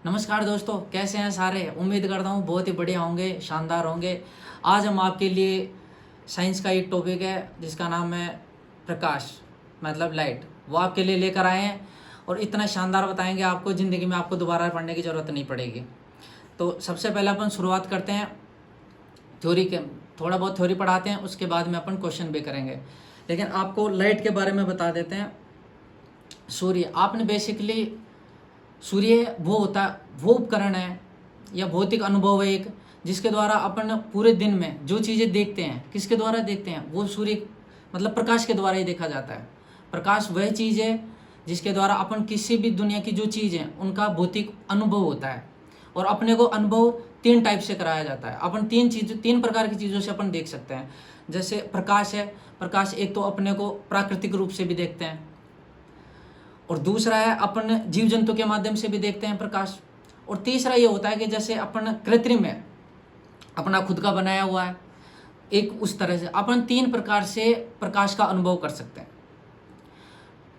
नमस्कार दोस्तों, कैसे हैं सारे। उम्मीद करता हूँ बहुत ही बढ़िया होंगे, शानदार होंगे। आज हम आपके लिए साइंस का एक टॉपिक है जिसका नाम है प्रकाश, मतलब लाइट, वो आपके लिए लेकर आए हैं और इतना शानदार बताएंगे आपको, ज़िंदगी में आपको दोबारा पढ़ने की ज़रूरत नहीं पड़ेगी। तो सबसे पहले अपन शुरुआत करते हैं थ्योरी के, थोड़ा बहुत थ्योरी पढ़ाते हैं, उसके बाद में अपन क्वेश्चन भी करेंगे। लेकिन आपको लाइट के बारे में बता देते हैं। सूर्य, आपने बेसिकली सूर्य वो होता, वो उपकरण है या भौतिक अनुभव है एक, जिसके द्वारा अपन पूरे दिन में जो चीज़ें देखते हैं, किसके द्वारा देखते हैं, वो सूर्य मतलब प्रकाश के द्वारा ही देखा जाता है। प्रकाश वह चीज़ है जिसके द्वारा अपन किसी भी दुनिया की जो चीज़ है उनका भौतिक अनुभव होता है। और अपने को अनुभव तीन टाइप से कराया जाता है। अपन तीन प्रकार की चीज़ों से अपन देख सकते हैं। जैसे प्रकाश है, प्रकाश एक तो अपने को प्राकृतिक रूप से भी देखते हैं, और दूसरा है अपन जीव जंतु के माध्यम से भी देखते हैं प्रकाश, और तीसरा ये होता है कि जैसे अपन कृत्रिम है, अपना खुद का बनाया हुआ है एक, उस तरह से अपन तीन प्रकार से प्रकाश का अनुभव कर सकते हैं।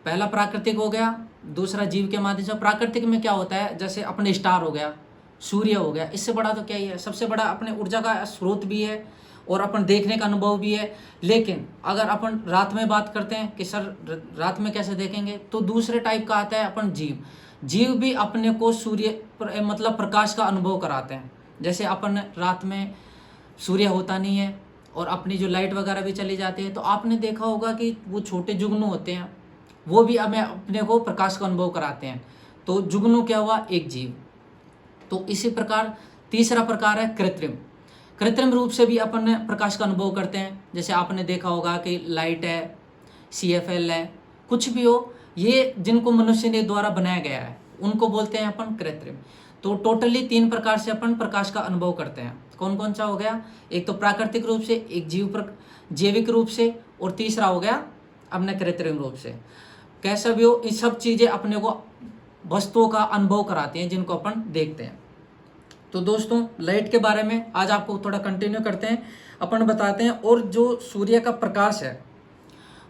पहला प्राकृतिक हो गया, दूसरा जीव के माध्यम से। प्राकृतिक में क्या होता है, जैसे अपने स्टार हो गया, सूर्य हो गया, इससे बड़ा तो क्या ही है, सबसे बड़ा अपने ऊर्जा का स्रोत भी है और अपन देखने का अनुभव भी है। लेकिन अगर अपन रात में बात करते हैं कि सर रात में कैसे देखेंगे, तो दूसरे टाइप का आता है अपन जीव। जीव भी अपने को मतलब प्रकाश का अनुभव कराते हैं। जैसे अपन रात में सूर्य होता नहीं है और अपनी जो लाइट वगैरह भी चली जाती है, तो आपने देखा होगा कि वो छोटे जुगनू होते हैं, वो भी हमें अपने को प्रकाश का अनुभव कराते हैं। तो जुगनू क्या हुआ, एक जीव। तो इसी प्रकार तीसरा प्रकार है कृत्रिम। कृत्रिम रूप से भी अपन प्रकाश का अनुभव करते हैं। जैसे आपने देखा होगा कि लाइट है, CFL है, कुछ भी हो, ये जिनको मनुष्य ने द्वारा बनाया गया है उनको बोलते हैं अपन कृत्रिम। तो टोटली तीन प्रकार से अपन प्रकाश का अनुभव करते हैं। कौन कौन सा हो गया, एक तो प्राकृतिक रूप से, एक जैविक रूप से, और तीसरा हो गया अपने कृत्रिम रूप से। कैसा भी हो, ये सब चीज़ें अपने को वस्तुओं का अनुभव कराती हैं जिनको अपन देखते हैं। तो दोस्तों लाइट के बारे में आज आपको थोड़ा कंटिन्यू करते हैं, अपन बताते हैं। और जो सूर्य का प्रकाश है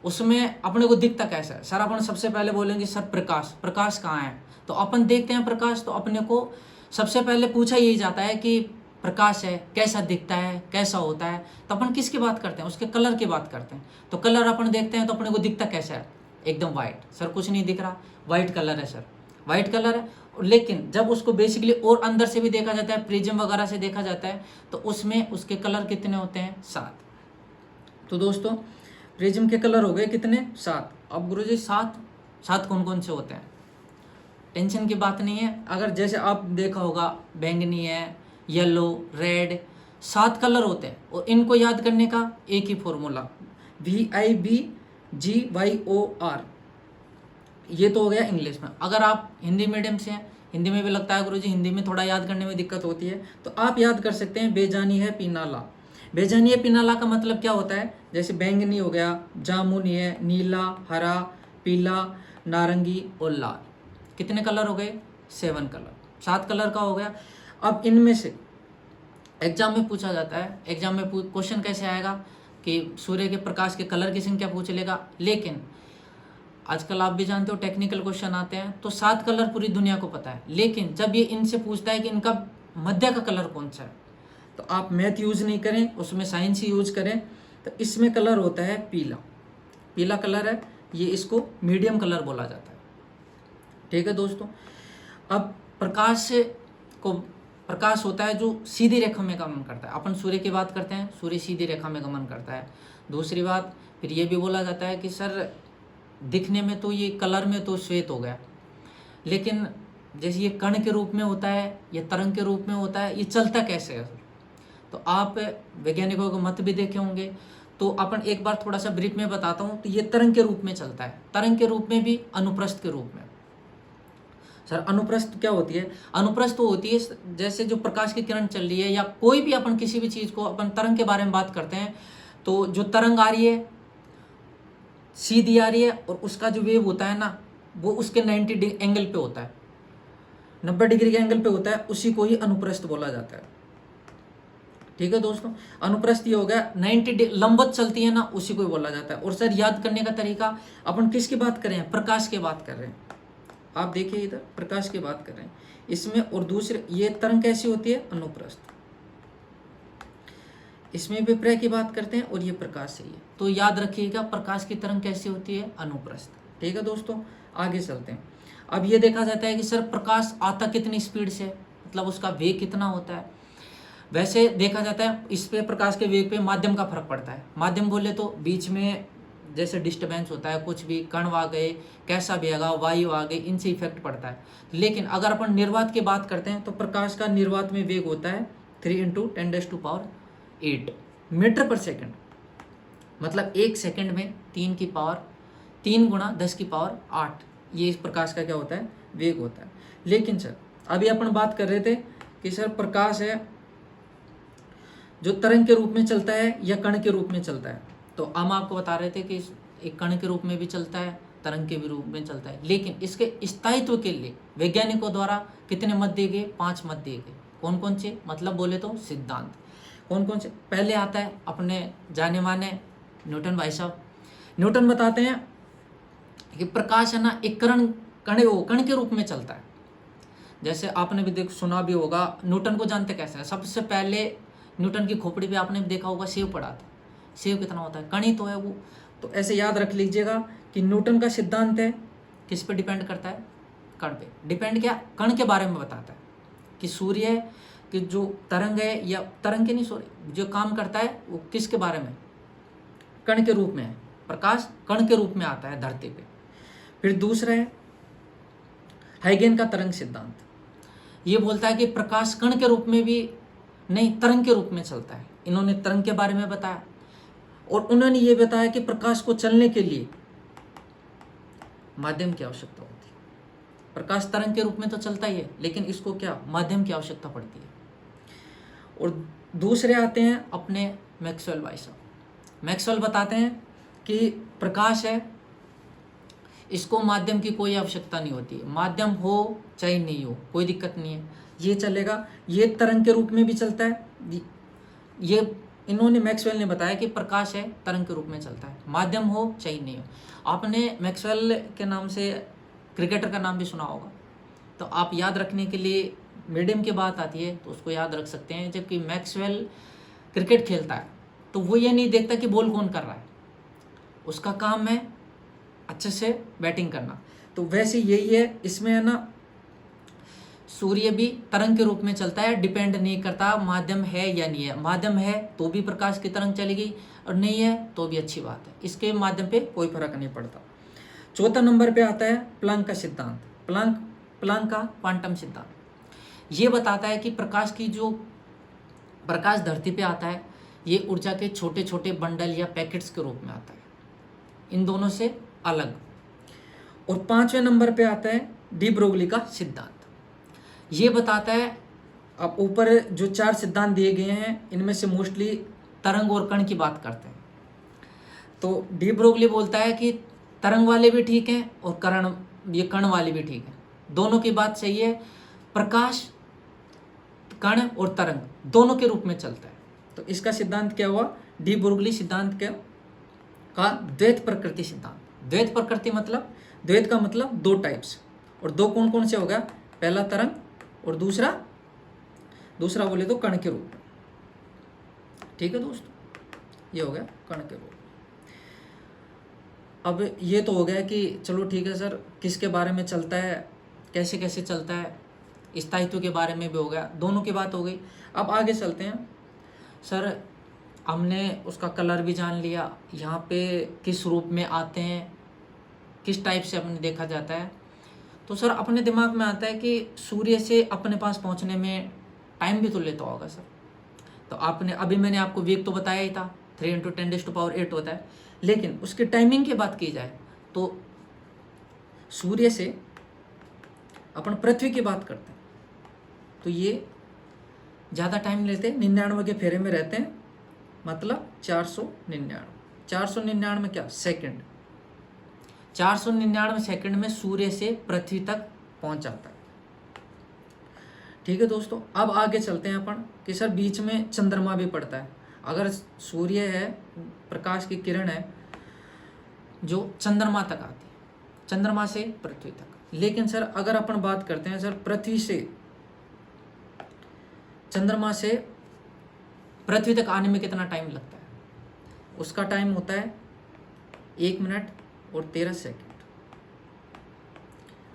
उसमें अपने को दिखता कैसा है। सर अपन सबसे पहले बोलेंगे सर प्रकाश कहाँ है, तो अपन देखते हैं प्रकाश, तो अपने को सबसे पहले पूछा यही जाता है कि प्रकाश है, कैसा दिखता है, कैसा होता है। तो अपन किसकी बात करते हैं, उसके कलर की बात करते हैं। तो कलर अपन देखते हैं तो अपने को दिखता कैसा है, एकदम वाइट। सर कुछ नहीं दिख रहा, वाइट कलर है सर, वाइट कलर है। लेकिन जब उसको बेसिकली और अंदर से भी देखा जाता है, प्रिज्म वगैरह से देखा जाता है, तो उसमें उसके कलर कितने होते हैं, 7। तो दोस्तों प्रिज्म के कलर हो गए कितने, 7। अब गुरुजी 7 कौन कौन से होते हैं, टेंशन की बात नहीं है। अगर जैसे आप देखा होगा बैंगनी है, येलो, रेड, 7 कलर होते हैं। और इनको याद करने का एक ही फॉर्मूला, VIBGYOR। ये तो हो गया इंग्लिश में। अगर आप हिंदी मीडियम से हैं, हिंदी में भी लगता है गुरुजी हिंदी में थोड़ा याद करने में दिक्कत होती है, तो आप याद कर सकते हैं बेजानी है पीनाला। बेजानी है पीनाला का मतलब क्या होता है, जैसे बैंगनी हो गया, जामुनी है, नीला, हरा, पीला, नारंगी और लाल। कितने कलर हो गए, 7 कलर, 7 कलर का हो गया। अब इनमें से एग्जाम में पूछा जाता है, एग्जाम में क्वेश्चन कैसे आएगा कि सूर्य के प्रकाश के कलर की संख्या पूछ लेगा। लेकिन आजकल आप भी जानते हो टेक्निकल क्वेश्चन आते हैं, तो 7 कलर पूरी दुनिया को पता है। लेकिन जब ये इनसे पूछता है कि इनका मध्य का कलर कौन सा है, तो आप मैथ यूज नहीं करें, उसमें साइंस ही यूज करें। तो इसमें कलर होता है पीला, पीला कलर है ये, इसको मीडियम कलर बोला जाता है। ठीक है दोस्तों। अब प्रकाश होता है जो सीधी रेखा में गमन करता है। अपन सूर्य की बात करते हैं, सूर्य सीधी रेखा में गमन करता है। दूसरी बात फिर ये भी बोला जाता है कि सर दिखने में तो ये कलर में तो श्वेत हो गया, लेकिन जैसे ये कण के रूप में होता है या तरंग के रूप में होता है, ये चलता कैसे है। तो आप वैज्ञानिकों के मत भी देखे होंगे, तो अपन एक बार थोड़ा सा ब्रीफ में बताता हूँ। तो ये तरंग के रूप में चलता है, तरंग के रूप में भी, अनुप्रस्थ के रूप में। सर अनुप्रस्थ क्या होती है, अनुप्रस्थ तो होती है जैसे जो प्रकाश की किरण चल रही है, या कोई भी अपन किसी भी चीज़ को अपन तरंग के बारे में बात करते हैं, तो जो तरंग आ रही है सीधी आ रही है, और उसका जो वेव होता है ना, वो उसके 90 एंगल पे होता है, 90 डिग्री के एंगल पे होता है, उसी को ही अनुप्रस्थ बोला जाता है। ठीक है दोस्तों, अनुप्रस्थ ये हो गया 90 लंबवत चलती है ना, उसी को ही बोला जाता है। और सर याद करने का तरीका, अपन किसकी बात कर रहे हैं, प्रकाश की बात कर रहे हैं। आप देखिए इधर प्रकाश की बात कर रहे हैं इसमें, और दूसरे ये तरंग कैसी होती है, अनुप्रस्थ। इसमें विपर्य की बात करते हैं और ये प्रकाश से ही है। तो याद रखिएगा प्रकाश की तरंग कैसी होती है, अनुप्रस्थ। ठीक है दोस्तों, आगे चलते हैं। अब ये देखा जाता है कि सर प्रकाश आता कितनी स्पीड से, मतलब उसका वेग कितना होता है। वैसे देखा जाता है इस पे प्रकाश के वेग पे माध्यम का फर्क पड़ता है। माध्यम बोले तो बीच में जैसे डिस्टर्बेंस होता है, कुछ भी कण आ गए, कैसा भी आएगा, वायु आ गई, इनसे इफेक्ट पड़ता है। लेकिन अगर अपन निर्वात की बात करते हैं तो प्रकाश का निर्वात में वेग होता है 3 × 10⁸ मीटर पर सेकंड, मतलब 1 सेकंड में 3 × 10⁸ ये इस प्रकाश का क्या होता है, वेग होता है। लेकिन सर अभी अपन बात कर रहे थे कि सर प्रकाश है जो तरंग के रूप में चलता है या कण के रूप में चलता है। तो हम आपको बता रहे थे कि एक कण के रूप में भी चलता है, तरंग के भी रूप में चलता है। लेकिन इसके स्थायित्व के लिए वैज्ञानिकों द्वारा कितने मत दिए गए, 5 मत दिए गए। कौन कौन से, मतलब बोले तो सिद्धांत कौन कौन से। पहले आता है अपने जाने माने न्यूटन भाई साहब। न्यूटन बताते हैं कि प्रकाश है ना एक कण के रूप में चलता है। जैसे आपने भी सुना भी होगा, न्यूटन को जानते कैसे है, सबसे पहले न्यूटन की खोपड़ी पे आपने भी देखा होगा सेव पड़ा था। सेव कितना होता है, कण ही तो है वो। तो ऐसे याद रख लीजिएगा कि न्यूटन का सिद्धांत है किस पे डिपेंड करता है, कण पे डिपेंड। क्या, कण के बारे में बताता है कि सूर्य की जो तरंग है, या तरंग के नहीं सॉरी जो काम करता है वो किसके बारे में, कण के रूप में है। प्रकाश कण के रूप में आता है धरती पे। फिर दूसरा है हाइगेन का तरंग सिद्धांत। ये बोलता है कि प्रकाश कण के रूप में भी नहीं, तरंग के रूप में चलता है। इन्होंने तरंग के बारे में बताया और उन्होंने ये बताया कि प्रकाश को चलने के लिए माध्यम की आवश्यकता होती है। प्रकाश तरंग के रूप में तो चलता ही है, लेकिन इसको क्या, माध्यम की आवश्यकता पड़ती है। और दूसरे आते हैं अपने मैक्सवेल भाई साहब। मैक्सवेल बताते हैं कि प्रकाश है, इसको माध्यम की कोई आवश्यकता नहीं होती है। माध्यम हो चाहे नहीं हो कोई दिक्कत नहीं है, ये चलेगा। ये तरंग के रूप में भी चलता है। ये इन्होंने मैक्सवेल ने बताया कि प्रकाश है तरंग के रूप में चलता है, माध्यम हो चाहे नहीं हो। आपने मैक्सवेल के नाम से क्रिकेटर का नाम भी सुना होगा, तो आप याद रखने के लिए मीडियम की बात आती है तो उसको याद रख सकते हैं। जबकि मैक्सवेल क्रिकेट खेलता है तो वो ये नहीं देखता कि बॉल कौन कर रहा है, उसका काम है अच्छे से बैटिंग करना। तो वैसे यही है, इसमें है ना सूर्य भी तरंग के रूप में चलता है, डिपेंड नहीं करता माध्यम है या नहीं है। माध्यम है तो भी प्रकाश की तरंग चलेगी और नहीं है तो भी अच्छी बात है, इसके माध्यम पे कोई फर्क नहीं पड़ता। चौथा नंबर पे आता है प्लांक का सिद्धांत। प्लांक का क्वांटम सिद्धांत ये बताता है कि प्रकाश की जो प्रकाश धरती पे आता है ये ऊर्जा के छोटे छोटे बंडल या पैकेट्स के रूप में आता है, इन दोनों से अलग। और 5वें नंबर पे आता है डी ब्रोगली का सिद्धांत। ये बताता है, अब ऊपर जो 4 सिद्धांत दिए गए हैं इनमें से मोस्टली तरंग और कण की बात करते हैं। तो डी ब्रोगली बोलता है कि तरंग वाले भी ठीक हैं और ये कण वाले भी ठीक हैं, दोनों की बात सही है। प्रकाश कण और तरंग दोनों के रूप में चलता है। तो इसका सिद्धांत क्या हुआ, डी ब्रोगली सिद्धांत का द्वैत प्रकृति सिद्धांत। द्वैत प्रकृति मतलब, द्वैत का मतलब 2 टाइप्स, और 2 कौन कौन से हो गया, पहला तरंग और दूसरा बोले तो कण के रूप में। ठीक है दोस्तों, ये हो गया कण के रूप। अब ये तो हो गया कि चलो ठीक है सर किसके बारे में चलता है, कैसे कैसे चलता है, स्थायित्व के बारे में भी हो गया, दोनों की बात हो गई। अब आगे चलते हैं सर, हमने उसका कलर भी जान लिया, यहाँ पे किस रूप में आते हैं, किस टाइप से अपने देखा जाता है। तो सर अपने दिमाग में आता है कि सूर्य से अपने पास पहुँचने में टाइम भी तो लेता होगा सर। तो आपने अभी मैंने आपको वेग तो बताया ही था, 3 × 10⁸ होता है। लेकिन उसकी टाइमिंग की बात की जाए तो सूर्य से अपन पृथ्वी की बात करते हैं तो ये ज़्यादा टाइम लेते हैं, 99 के फेरे में रहते हैं, मतलब 499 क्या सेकंड, 499 सेकंड में सूर्य से पृथ्वी तक पहुंच जाता है। ठीक है दोस्तों, अब आगे चलते हैं अपन कि सर बीच में चंद्रमा भी पड़ता है। अगर सूर्य है, प्रकाश की किरण है जो चंद्रमा तक आती है, चंद्रमा से पृथ्वी तक। लेकिन सर अगर अपन बात करते हैं सर पृथ्वी से चंद्रमा से पृथ्वी तक आने में कितना टाइम लगता है, उसका टाइम होता है 1 मिनट और 13 सेकंड।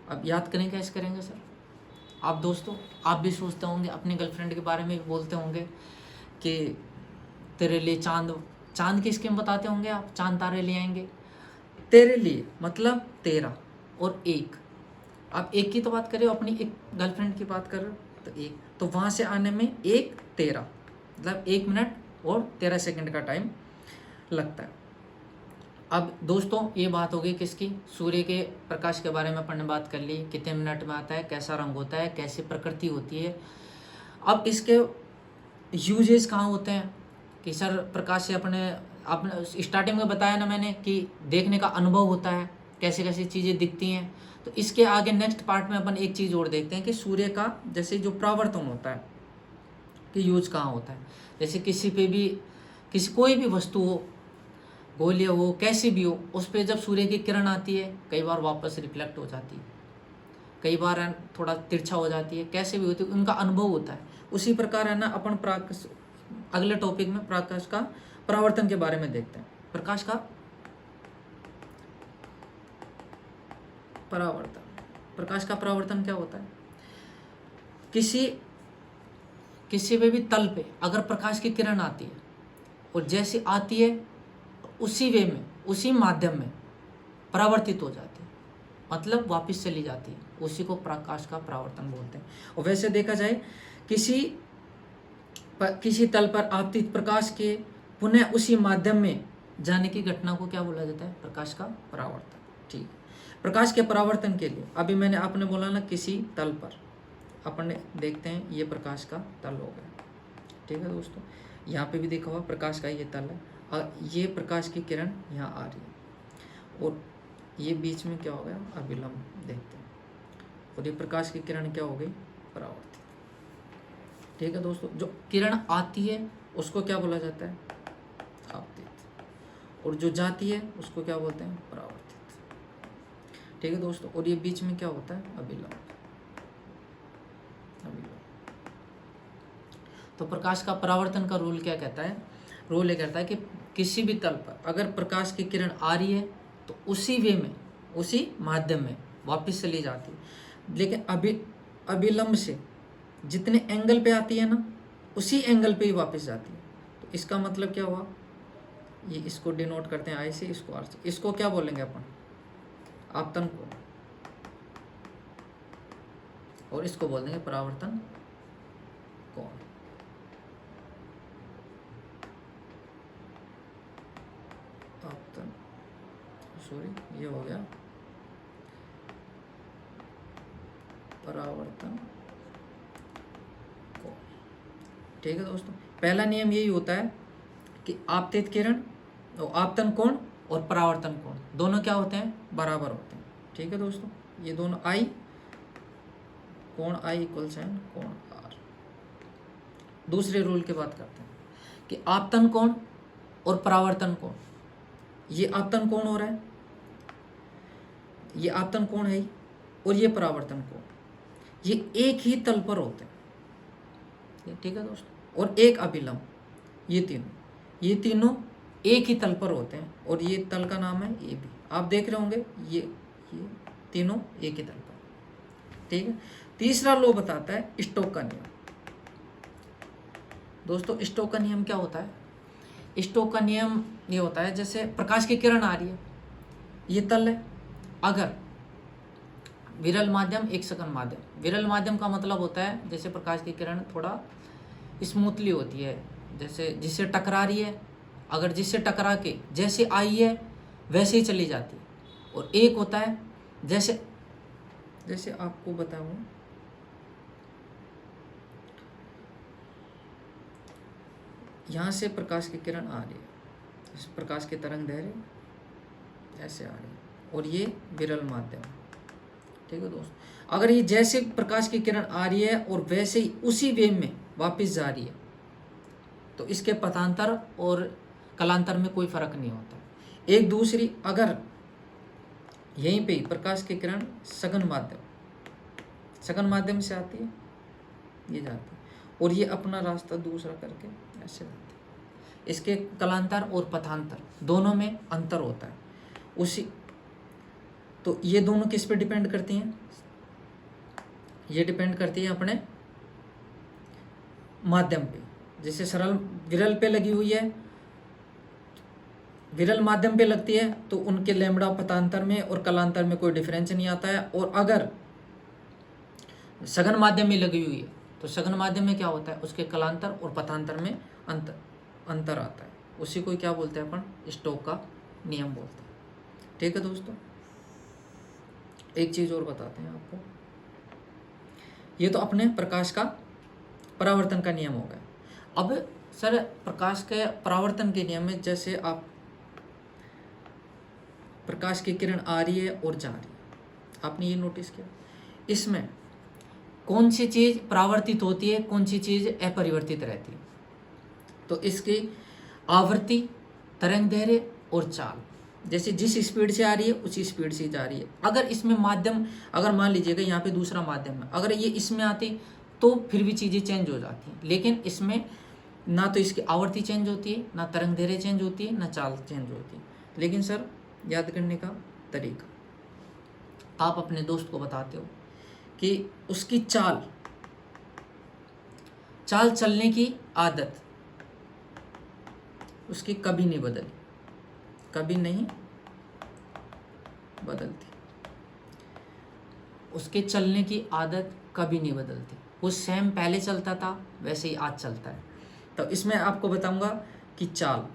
अब याद करें, कैसे करेंगे सर? आप दोस्तों, आप भी सोचते होंगे, अपनी गर्लफ्रेंड के बारे में भी बोलते होंगे कि तेरे लिए चांद की स्कीम बताते होंगे आप, चांद तारे ले आएंगे तेरे लिए, मतलब 13 और 1। आप 1 की तो बात कर रहे हो, अपनी एक गर्लफ्रेंड की बात कर रहे हो, तो 1, तो वहाँ से आने में 1 13, मतलब 1 मिनट और 13 सेकंड का टाइम लगता है। अब दोस्तों ये बात हो गई किसकी? सूर्य के प्रकाश के बारे में अपन ने बात कर ली, कितने मिनट में आता है, कैसा रंग होता है, कैसी प्रकृति होती है। अब इसके यूजेस कहाँ होते हैं कि सर प्रकाश से आपने स्टार्टिंग में बताया ना मैंने कि देखने का अनुभव होता है, कैसे कैसी चीज़ें दिखती हैं। तो इसके आगे नेक्स्ट पार्ट में अपन एक चीज़ और देखते हैं कि सूर्य का जैसे जो परावर्तन होता है कि यूज कहाँ होता है। जैसे कोई भी वस्तु हो, गोलीय हो, कैसी भी हो, उस पर जब सूर्य की किरण आती है कई बार वापस रिफ्लेक्ट हो जाती है, कई बार थोड़ा तिरछा हो जाती है, कैसे भी होती है, उनका अनुभव होता है। उसी प्रकार है ना अपन अगले टॉपिक में प्रकाश का परावर्तन के बारे में देखते हैं। प्रकाश का परावर्तन क्या होता है? किसी पे भी तल पे अगर प्रकाश की किरण आती है और जैसे आती है उसी वे में, उसी माध्यम में परावर्तित हो जाती है, मतलब वापस चली जाती है, उसी को प्रकाश का परावर्तन बोलते हैं। और वैसे देखा जाए किसी तल पर आपतित प्रकाश के पुनः उसी माध्यम में जाने की घटना को क्या बोला जाता है? प्रकाश का परावर्तन। ठीक, प्रकाश के परावर्तन के लिए अभी मैंने आपने बोला ना किसी तल पर, अपन देखते हैं ये प्रकाश का तल हो गया। ठीक है दोस्तों, यहाँ पे भी देखा हुआ प्रकाश का ये तल है, और ये प्रकाश की किरण यहाँ आ रही है और ये बीच में क्या हो गया? अभिलंब देखते हैं, और ये प्रकाश की किरण क्या हो गई? परावर्तित। ठीक है दोस्तों, जो किरण आती है उसको क्या बोला जाता है? आपतित। और जो जाती है उसको क्या बोलते हैं? परावर्तित। ठीक है दोस्तों, और ये बीच में क्या होता है? अभिलंब। तो प्रकाश का परावर्तन का रूल क्या कहता है? रूल ये कहता है कि किसी भी तल पर अगर प्रकाश की किरण आ रही है तो उसी वे में, उसी माध्यम में वापस चली जाती है। लेकिन अभिलंब से जितने एंगल पे आती है ना, उसी एंगल पे ही वापस जाती है। तो इसका मतलब क्या हुआ? ये इसको डिनोट करते हैं आई से, इसको आर से। इसको क्या बोलेंगे अपन? आपतन कोण, और इसको बोल देंगे परावर्तन कोण। आपतन, सॉरी ये हो गया परावर्तन कोण। ठीक है दोस्तों, पहला नियम यही होता है कि आपतित किरण, आपतन कोण और परावर्तन कोण दोनों क्या होते हैं? बराबर होते हैं। ठीक है दोस्तों, ये दोनों आई, कोण आई इक्वल साइन कोण आर। दूसरे रूल की बात करते हैं कि आपतन कोण और परावर्तन कोण, ये आपतन कोण हो रहा है, ये आपतन कोण है, और ये परावर्तन कोण, ये एक ही तल पर होते हैं। ठीक है दोस्तों, और एक अभिलंब, ये तीनों एक ही तल पर होते हैं, और ये तल का नाम है ए बी। आप देख रहे होंगे ये तीनों एक ही तल पर। ठीक है, तीसरा लॉ बताता है स्टोक का नियम। दोस्तों स्टोक का नियम क्या होता है? स्टोक का नियम ये होता है, जैसे प्रकाश की किरण आ रही है, ये तल है, अगर विरल माध्यम, एक सेकंड माध्यम। विरल माध्यम का मतलब होता है जैसे प्रकाश की किरण थोड़ा स्मूथली होती है, जैसे जिससे टकरा रही है, अगर जिससे टकरा के जैसे आई है वैसे ही चली जाती है। और एक होता है जैसे आपको बताऊं, यहाँ से प्रकाश की किरण आ रही है, इस प्रकाश की तरंग दैर्घ्य ऐसे आ रही है, और ये विरल माध्यम। ठीक है दोस्तों, अगर ये जैसे प्रकाश की किरण आ रही है और वैसे ही उसी वेव में वापस जा रही है, तो इसके पथांतर और कलांतर में कोई फर्क नहीं होता। एक दूसरी, अगर यहीं पे ही प्रकाश की किरण सघन माध्यम से आती है, ये जाती है और ये अपना रास्ता दूसरा करके ऐसे जाती है। इसके कलांतर और पथांतर दोनों में अंतर होता है। उसी तो ये दोनों किस पे डिपेंड करती हैं? ये डिपेंड करती है अपने माध्यम पे। जैसे सरल विरल पे लगी हुई है, विरल माध्यम पे लगती है तो उनके लैम्बडा पथांतर में और कलांतर में कोई डिफरेंस नहीं आता है। और अगर सघन माध्यम में लगी हुई है तो सघन माध्यम में क्या होता है, उसके कलांतर और पथांतर में अंतर आता है। उसी को क्या बोलते हैं अपन? स्टोक का नियम बोलते हैं। ठीक है दोस्तों, एक चीज और बताते हैं आपको। ये तो अपने प्रकाश का परावर्तन का नियम हो गया। अब सर प्रकाश के परावर्तन के नियम में जैसे आप प्रकाश की किरण आ रही है और जा रही है, आपने ये नोटिस किया? इसमें कौन सी चीज परावर्तित होती है, कौन सी चीज अपरिवर्तित रहती है? तो इसकी आवृत्ति, तरंग दैर्घ्य और चाल, जैसे जिस स्पीड से आ रही है उसी स्पीड से जा रही है। अगर इसमें माध्यम, अगर मान लीजिएगा यहाँ पे दूसरा माध्यम है, अगर ये इसमें आती तो फिर भी चीज़ें चेंज हो जाती हैं। लेकिन इसमें ना तो इसकी आवृत्ति चेंज होती है, ना तरंग दैर्घ्य चेंज होती है, ना चाल चेंज होती है। लेकिन सर याद करने का तरीका, आप अपने दोस्त को बताते हो कि उसकी चाल चलने की आदत उसकी कभी नहीं बदली, कभी नहीं बदलती। उसके चलने की आदत कभी नहीं बदलती। वो सेम पहले चलता था वैसे ही आज चलता है। तो इसमें आपको बताऊंगा कि चाल,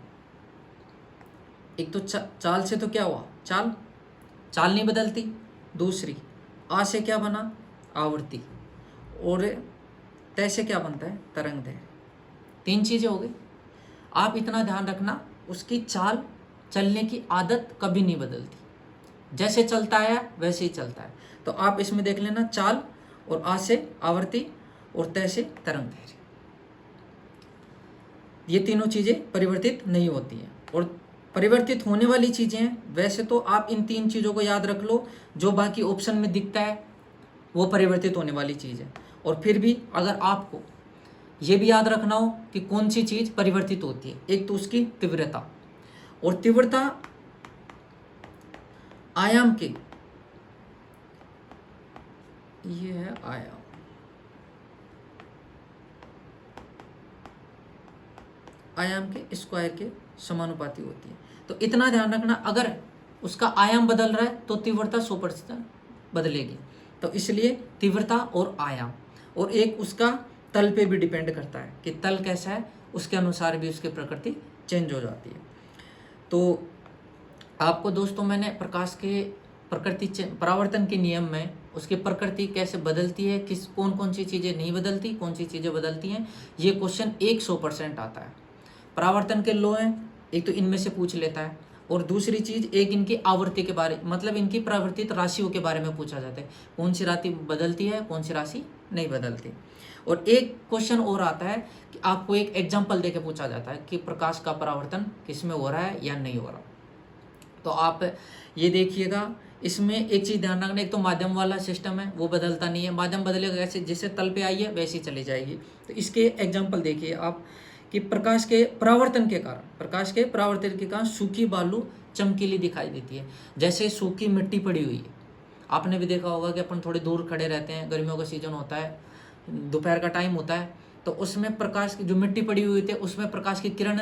एक तो चाल से तो क्या हुआ, चाल नहीं बदलती। दूसरी आ से क्या बना, आवृत्ति। और तय से क्या बनता है, तरंग दैर्घ्य। 3 चीजें हो गई। आप इतना ध्यान रखना, उसकी चाल चलने की आदत कभी नहीं बदलती, जैसे चलता है वैसे ही चलता है। तो आप इसमें देख लेना, चाल और आ से आवृत्ति और तय से तरंग दैर्घ्य, ये तीनों चीजें परिवर्तित नहीं होती हैं। और परिवर्तित होने वाली चीजें हैं, वैसे तो आप इन 3 चीजों को याद रख लो, जो बाकी ऑप्शन में दिखता है वो परिवर्तित होने वाली चीज है। और फिर भी अगर आपको ये भी याद रखना हो कि कौन सी चीज परिवर्तित होती है, एक तो उसकी तीव्रता, और तीव्रता आयाम के, ये है आयाम, आयाम के स्क्वायर के समानुपाती होती है। तो इतना ध्यान रखना, अगर उसका आयाम बदल रहा है तो तीव्रता 100% बदलेगी। तो इसलिए तीव्रता और आयाम, और एक उसका तल पे भी डिपेंड करता है कि तल कैसा है, उसके अनुसार भी उसकी प्रकृति चेंज हो जाती है। तो आपको दोस्तों मैंने प्रकाश के प्रकृति परावर्तन के नियम में उसकी प्रकृति कैसे बदलती है, कौन कौन सी चीज़ें नहीं बदलती, कौन सी चीज़ें बदलती हैं, ये क्वेश्चन 100% आता है। परावर्तन के लॉ हैं, एक तो इनमें से पूछ लेता है, और दूसरी चीज़ एक इनकी आवृत्ति के बारे, मतलब इनकी परावर्तित राशियों के बारे में पूछा जाता है, कौन सी राशि बदलती है, कौन सी राशि नहीं बदलती। और एक क्वेश्चन और आता है कि आपको एक एग्जाम्पल देके पूछा जाता है कि प्रकाश का परावर्तन किस में हो रहा है या नहीं हो रहा। तो आप ये देखिएगा, इसमें एक चीज़ ध्यान रखना, एक तो माध्यम वाला सिस्टम है वो बदलता नहीं है, माध्यम बदलेगा कैसे, जैसे तल पे आई है वैसे ही चली जाएगी। तो इसके एग्जाम्पल देखिए आप कि प्रकाश के परावर्तन के कारण सूखी बालू चमकीली दिखाई देती है। जैसे सूखी मिट्टी पड़ी हुई है, आपने भी देखा होगा कि अपन थोड़ी दूर खड़े रहते हैं, गर्मियों का सीजन होता है, दोपहर का टाइम होता है, तो उसमें प्रकाश की जो मिट्टी पड़ी हुई थी उसमें प्रकाश की किरण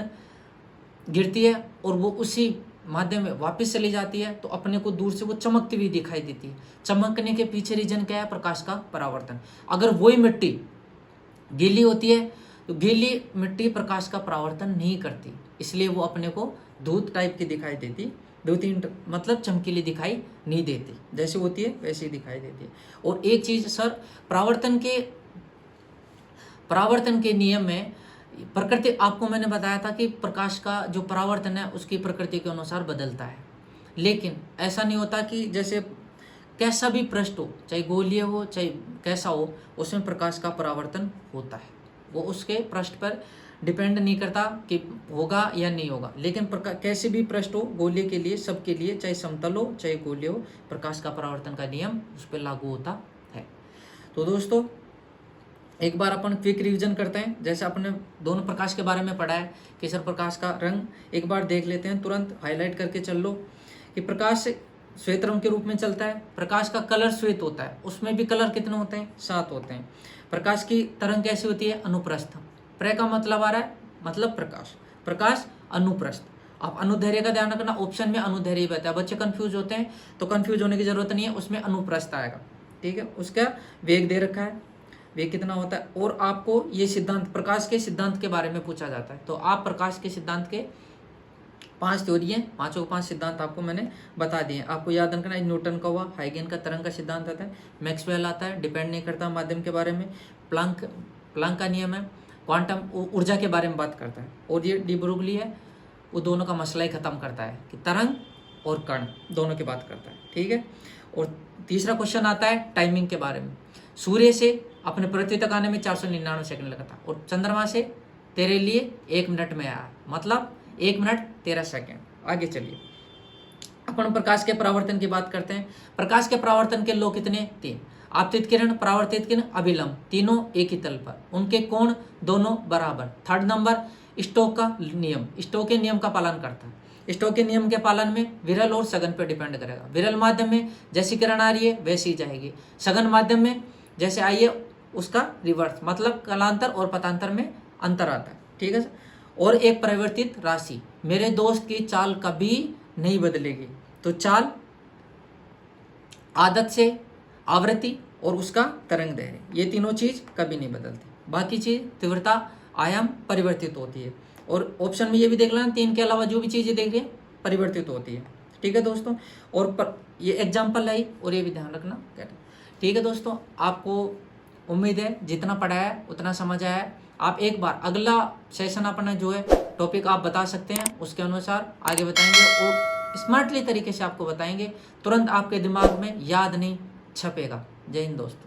गिरती है और वो उसी माध्यम में वापस चली जाती है, तो अपने को दूर से वो चमकती हुई दिखाई देती है। चमकने के पीछे रीजन क्या है, प्रकाश का परावर्तन। अगर वही मिट्टी गीली होती है तो गीली मिट्टी प्रकाश का परावर्तन नहीं करती, इसलिए वो अपने को धूत टाइप की दिखाई देती, मतलब चमकीली दिखाई नहीं देती, जैसे होती है वैसे ही दिखाई देती है। और एक चीज सर, परावर्तन के नियम में प्रकृति, आपको मैंने बताया था कि प्रकाश का जो परावर्तन है उसकी प्रकृति के अनुसार बदलता है, लेकिन ऐसा नहीं होता कि जैसे कैसा भी पृष्ठ हो, चाहे गोलीय हो चाहे कैसा हो, उसमें प्रकाश का परावर्तन होता है, वो उसके पृष्ठ पर डिपेंड नहीं करता कि होगा या नहीं होगा, लेकिन कैसे भी पृष्ठ हो गोले के लिए, सबके लिए, चाहे समतल हो चाहे गोले हो, प्रकाश का परावर्तन का नियम उस पर लागू होता है। तो दोस्तों एक बार अपन क्विक रिवीजन करते हैं। जैसे अपने दोनों प्रकाश के बारे में पढ़ा है, केसर प्रकाश का रंग एक बार देख लेते हैं, तुरंत हाईलाइट करके चल लो कि प्रकाश श्वेत रंग के रूप में चलता है। प्रकाश का कलर श्वेत होता है, उसमें भी कलर कितने होते हैं? 7 होते हैं। प्रकाश की तरंग कैसी होती है? अनुप्रस्थ। प्र का मतलब आ रहा है मतलब प्रकाश, प्रकाश अनुप्रस्थ। आप अनुदैर्घ्य का ध्यान रखना, ऑप्शन में अनुदैर्घ्य बताया, बच्चे कंफ्यूज होते हैं, तो कंफ्यूज होने की जरूरत नहीं है, उसमें अनुप्रस्थ आएगा, ठीक है। उसका वेग दे रखा है, वेग कितना होता है, और आपको ये सिद्धांत, प्रकाश के सिद्धांत के बारे में पूछा जाता है, तो आप प्रकाश के सिद्धांत के 5 थ्योरी हैं, 5 के 5 सिद्धांत आपको मैंने बता दिए। आपको याद रखना है, न्यूटन का हुआ, हाइगेन का तरंग का सिद्धांत आता है, मैक्सवेल आता है, डिपेंड नहीं करता माध्यम के बारे में, प्लांक का नियम है, क्वांटम ऊर्जा के बारे में बात करता है, और ये डी ब्रोगली है, वो दोनों का मसला ही खत्म करता है कि तरंग और कण दोनों की बात करता है, ठीक है। और तीसरा क्वेश्चन आता है टाइमिंग के बारे में। सूर्य से अपने पृथ्वी तक आने में 499 सेकंड लगा था, और चंद्रमा से तेरे लिए 1 मिनट में आया, मतलब 1 मिनट 13 सेकंड। आगे चलिए अपन प्रकाश के परावर्तन की बात करते हैं। प्रकाश के परावर्तन के लो कितने? 3। आपतित किरण, परावर्तित किरण, अभिलंब, तीनों एक ही तल पर, उनके कोण दोनों बराबर। 3rd नंबर स्टोक का नियम, स्टोक के नियम का पालन करता है। स्टोक के नियम के पालन में विरल और सघन पर डिपेंड करेगा। विरल माध्यम में जैसी किरण आ रही है वैसी जाएगी, सघन माध्यम में जैसे आई है उसका रिवर्स, मतलब कालांतर और पतांतर में अंतर आता है, ठीक है। और एक परिवर्तित राशि, मेरे दोस्त की चाल कभी नहीं बदलेगी, तो चाल आदत से, आवृत्ति और उसका तरंग दैर्घ्य, ये तीनों चीज कभी नहीं बदलती। बाकी चीज तीव्रता, आयाम परिवर्तित होती है। और ऑप्शन में ये भी देख लेना, 3 के अलावा जो भी चीजें देख रही है परिवर्तित होती है, ठीक है दोस्तों। और ये एग्जाम्पल है और ये भी ध्यान रखना, ठीक है दोस्तों। आपको उम्मीद है जितना पढ़ा है उतना समझ आया है। आप एक बार अगला सेशन अपना जो है टॉपिक आप बता सकते हैं, उसके अनुसार आगे बताएंगे और स्मार्टली तरीके से आपको बताएंगे, तुरंत आपके दिमाग में याद नहीं छपेगा। जय हिंद दोस्तों।